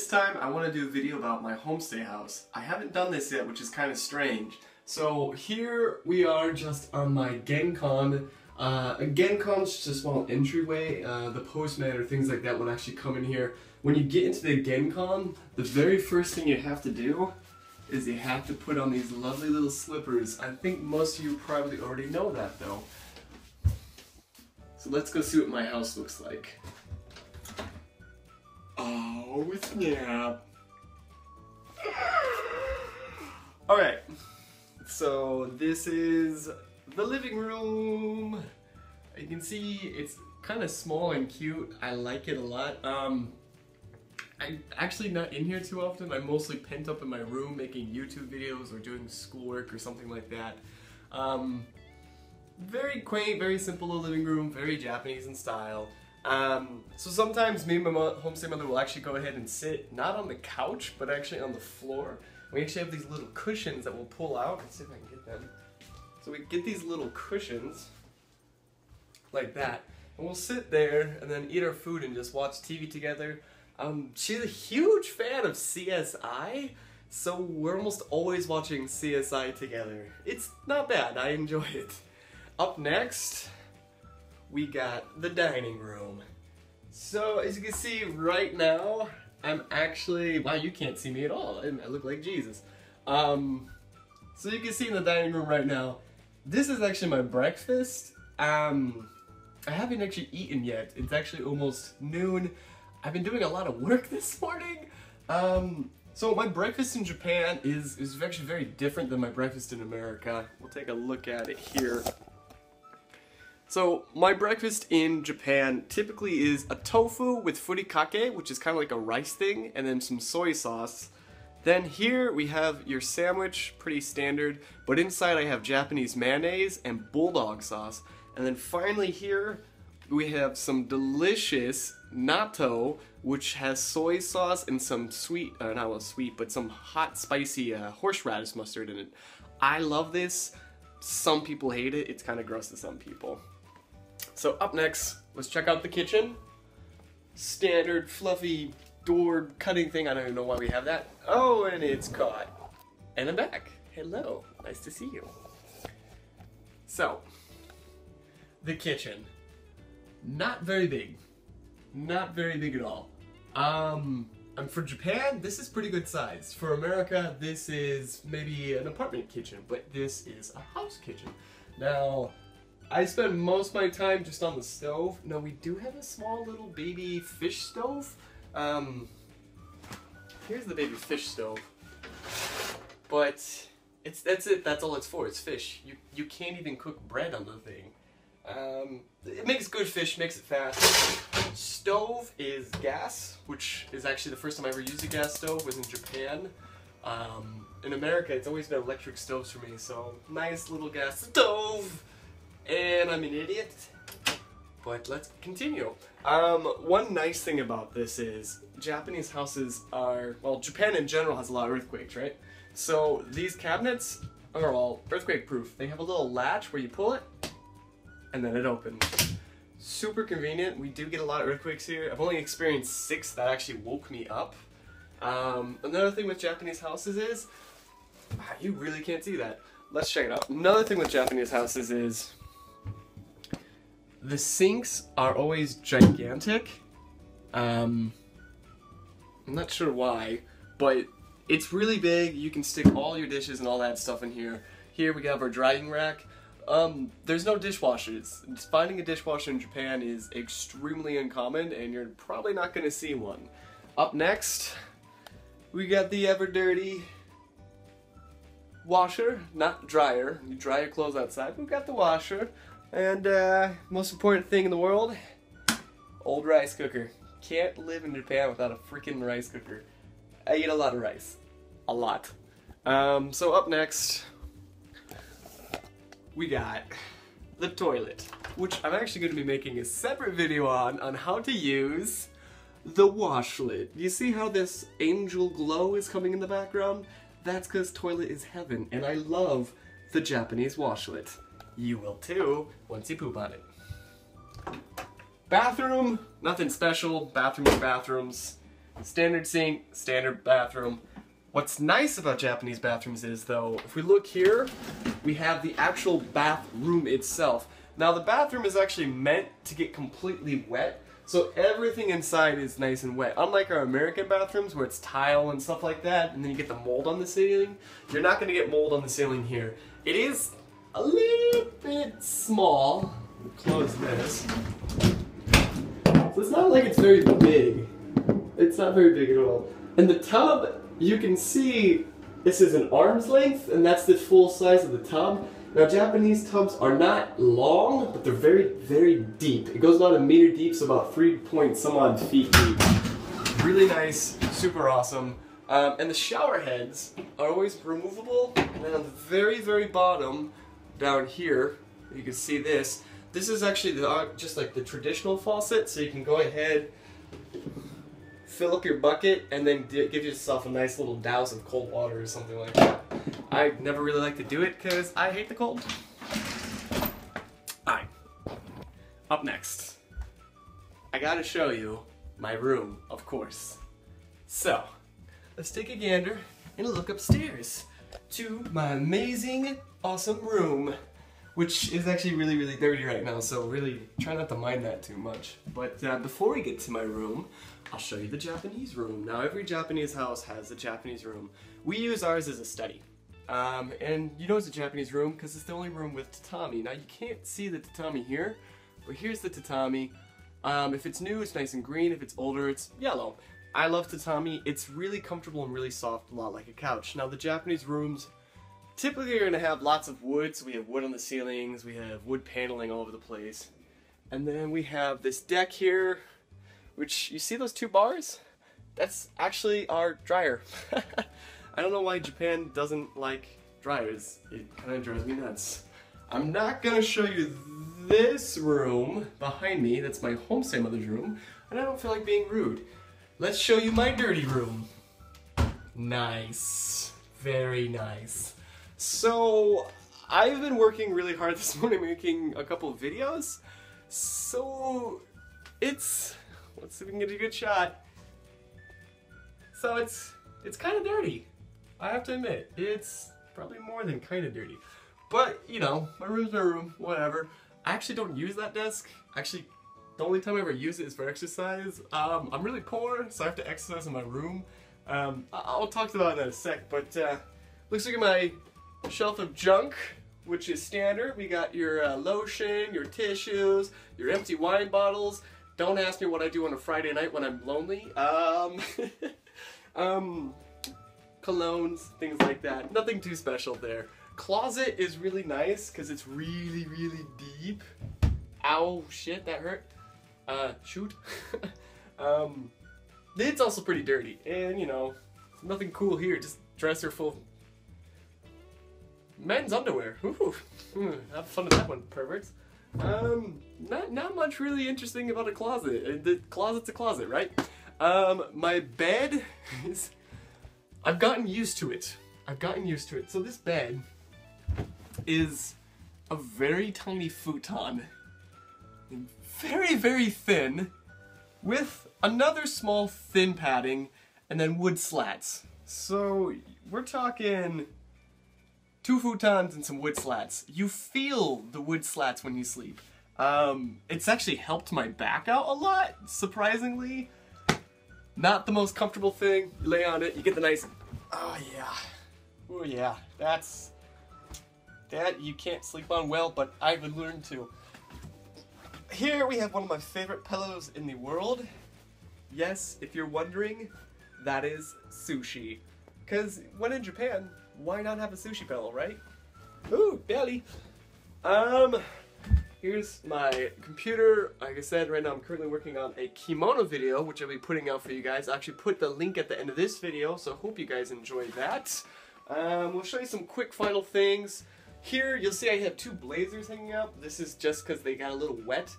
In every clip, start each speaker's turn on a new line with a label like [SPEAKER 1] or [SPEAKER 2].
[SPEAKER 1] this time I want to do a video about my homestay house. I haven't done this yet, which is kind of strange. So here we are just on my Gencon. A Gencon's just a small entryway. The postman or things like that would actually come in here. When you get into the Gencon, the very first thing you have to do is you have to put on these lovely little slippers. I think most of you probably already know that though. So let's go see what my house looks like. Oh snap! Alright, so this is the living room. You can see it's kind of small and cute. I like it a lot. I'm actually not in here too often. I'm mostly pent up in my room making YouTube videos or doing schoolwork or something like that. Very quaint, very simple little living room, very Japanese in style. So sometimes me and my homestay mother will actually go ahead and sit, not on the couch, but actually on the floor. We actually have these little cushions that we'll pull out. Let's see if I can get them. So we get these little cushions, like that, and we'll sit there and then eat our food and just watch TV together. She's a huge fan of CSI, so we're almost always watching CSI together. It's not bad, I enjoy it. Up next, we got the dining room. So as you can see right now, I'm actually, wow, you can't see me at all. I look like Jesus. So you can see in the dining room right now, this is actually my breakfast. I haven't actually eaten yet. It's actually almost noon. I've been doing a lot of work this morning. So my breakfast in Japan is actually very different than my breakfast in America. We'll take a look at it here. So my breakfast in Japan typically is a tofu with furikake, which is kind of like a rice thing, and then some soy sauce. Then here we have your sandwich, pretty standard, but inside I have Japanese mayonnaise and bulldog sauce. And then finally here we have some delicious natto, which has soy sauce and some sweet, not sweet, but some hot spicy horseradish mustard in it. I love this. Some people hate it. It's kind of gross to some people. So up next, let's check out the kitchen. Standard fluffy door cutting thing. I don't even know why we have that. Oh, and it's caught. And I'm back. Hello, nice to see you. So, the kitchen. Not very big. Not very big at all. And for Japan, this is pretty good size. For America, this is maybe an apartment kitchen, but this is a house kitchen. Now, I spend most of my time just on the stove. Now we do have a small little baby fish stove. Here's the baby fish stove. But that's it. That's all it's for. It's fish. You can't even cook bread on the thing. It makes good fish, makes it fast. Stove is gas, which is actually the first time I ever used a gas stove was in Japan. In America, it's always been electric stoves for me. So nice little gas stove. And I'm an idiot, but let's continue. One nice thing about this is Japanese houses are, well, Japan in general has a lot of earthquakes, right? So these cabinets are all earthquake proof. They have a little latch where you pull it and then it opens. Super convenient. We do get a lot of earthquakes here. I've only experienced 6 that actually woke me up. Another thing with Japanese houses is, you really can't see that. Let's check it out. Another thing with Japanese houses is, the sinks are always gigantic. I'm not sure why, but it's really big. You can stick all your dishes and all that stuff in here. Here we have our drying rack. There's no dishwashers. Finding a dishwasher in Japan is extremely uncommon, and you're probably not going to see one. Up next, we got the ever dirty washer, not dryer. You dry your clothes outside. We've got the washer. And most important thing in the world, old rice cooker. Can't live in Japan without a freaking rice cooker. I eat a lot of rice. A lot. So up next, we got the toilet, which I'm actually going to be making a separate video on how to use the washlet. You see how this angel glow is coming in the background? That's because toilet is heaven, and I love the Japanese washlet. You will too, once you poop on it. Bathroom, nothing special. Bathrooms are bathrooms. standard sink, standard bathroom. What's nice about Japanese bathrooms is, though, if we look here, we have the actual bathroom itself. Now, the bathroom is actually meant to get completely wet, so everything inside is nice and wet. Unlike our American bathrooms where it's tile and stuff like that, and then you get the mold on the ceiling, you're not going to get mold on the ceiling here. It is a little bit small. We'll close this. So it's not like it's very big. It's not very big at all. And the tub, you can see this is an arm's length, and that's the full size of the tub. Now, Japanese tubs are not long, but they're very, very deep. It goes about a meter deep, so about 3 point some odd feet deep. Really nice, super awesome. And the shower heads are always removable. And then on the very, very bottom, down here, you can see this. This is actually just like the traditional faucet, so you can go ahead, fill up your bucket, and then give yourself a nice little douse of cold water or something like that. I never really like to do it because I hate the cold. Alright, up next, I gotta show you my room, of course. So, let's take a gander and look upstairs to my amazing, awesome room, which is actually really, really dirty right now, so really try not to mind that too much. But before we get to my room, I'll show you the Japanese room. Now, every Japanese house has a Japanese room. We use ours as a study. And you know it's a Japanese room because it's the only room with tatami. Now, you can't see the tatami here, but here's the tatami. If it's new, it's nice and green. If it's older, it's yellow. I love tatami. It's really comfortable and really soft, a lot like a couch. Now, the Japanese rooms typically are going to have lots of wood. So we have wood on the ceilings, we have wood paneling all over the place. And then we have this deck here, which, you see those two bars? That's actually our dryer. I don't know why Japan doesn't like dryers. It kind of drives me nuts. I'm not going to show you this room behind me. That's my homestay mother's room. And I don't feel like being rude. Let's show you my dirty room. Nice. Very nice. So, I've been working really hard this morning making a couple of videos. So, let's see if we can get a good shot. So it's kind of dirty. I have to admit, it's probably more than kind of dirty. But, you know, my room's my room, whatever. I actually don't use that desk. Actually, the only time I ever use it is for exercise. I'm really poor, so I have to exercise in my room. I'll talk about that in a sec, but looks like my shelf of junk, which is standard. We got your lotion, your tissues, your empty wine bottles. Don't ask me what I do on a Friday night when I'm lonely. Colognes, things like that. Nothing too special there. Closet is really nice because it's really, really deep. Ow, shit, that hurt. Shoot. It's also pretty dirty. And, you know, nothing cool here. Just dresser full of men's underwear. Ooh, have fun with that one, perverts. Not much really interesting about a closet. The closet's a closet, right? My bed is... I've gotten used to it. So this bed is a very tiny futon. Very, very thin, with another small thin padding, and then wood slats. So we're talking 2 futons and some wood slats. You feel the wood slats when you sleep. It's actually helped my back out a lot, surprisingly. Not the most comfortable thing. You lay on it, you get the nice, oh yeah, that you can't sleep on well, but I've learned to. Here we have one of my favorite pillows in the world. Yes, if you're wondering, that is sushi. Because when in Japan, why not have a sushi pillow, right? Ooh, belly. Here's my computer. Like I said, right now I'm currently working on a kimono video, which I'll be putting out for you guys. I'll actually put the link at the end of this video, so hope you guys enjoy that. We'll show you some quick final things. Here, you'll see I have 2 blazers hanging out. This is just because they got a little wet.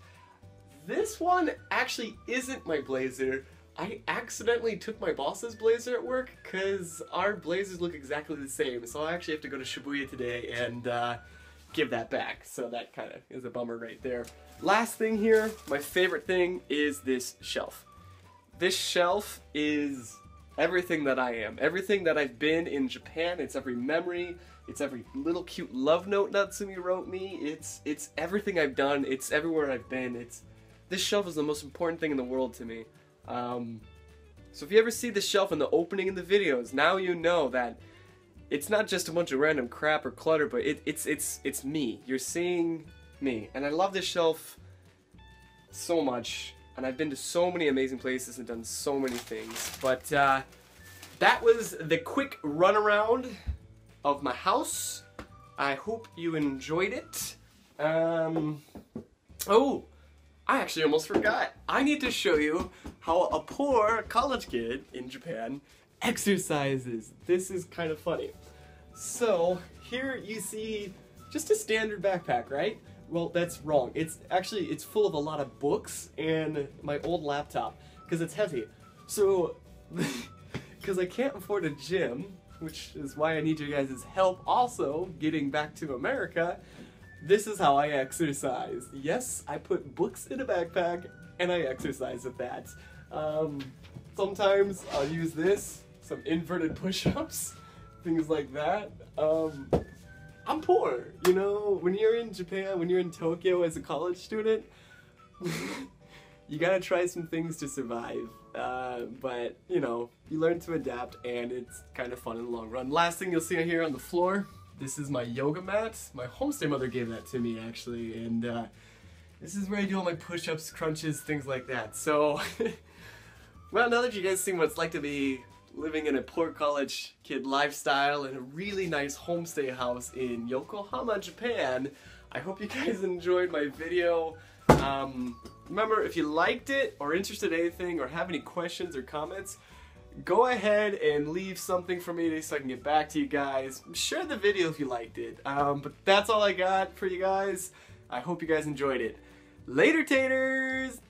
[SPEAKER 1] This one actually isn't my blazer. I accidentally took my boss's blazer at work because our blazers look exactly the same. So I actually have to go to Shibuya today and give that back. So that kind of is a bummer right there. Last thing here, my favorite thing is this shelf. this shelf is everything that I am. Everything that I've been in Japan. It's every memory. It's every little cute love note Natsumi wrote me. It's everything I've done. It's everywhere I've been. This shelf is the most important thing in the world to me. So if you ever see this shelf in the opening of the videos, now you know that it's not just a bunch of random crap or clutter, but it's me. You're seeing me. And I love this shelf so much. And I've been to so many amazing places and done so many things. But that was the quick runaround of my house. I hope you enjoyed it. Oh, I actually almost forgot. I need to show you how a poor college kid in Japan exercises. This is kind of funny. So here you see just a standard backpack, right? Well, that's wrong. It's full of a lot of books and my old laptop because it's heavy. So, because I can't afford a gym, which is why I need you guys' help also getting back to America, this is how I exercise. Yes, I put books in a backpack and I exercise with that. Sometimes I'll use this, some inverted push-ups, things like that. I'm poor, you know, when you're in Japan, when you're in Tokyo as a college student, you gotta try some things to survive, but, you know, you learn to adapt and it's kind of fun in the long run. Last thing you'll see here on the floor, this is my yoga mat. My homestay mother gave that to me, actually, and this is where I do all my push-ups, crunches, things like that. So, well, now that you guys seen what it's like to be living in a poor college kid lifestyle in a really nice homestay house in Yokohama, Japan, I hope you guys enjoyed my video. Remember, if you liked it or interested in anything or have any questions or comments, go ahead and leave something for me so I can get back to you guys. Share the video if you liked it. But that's all I got for you guys. I hope you guys enjoyed it. Later, taters!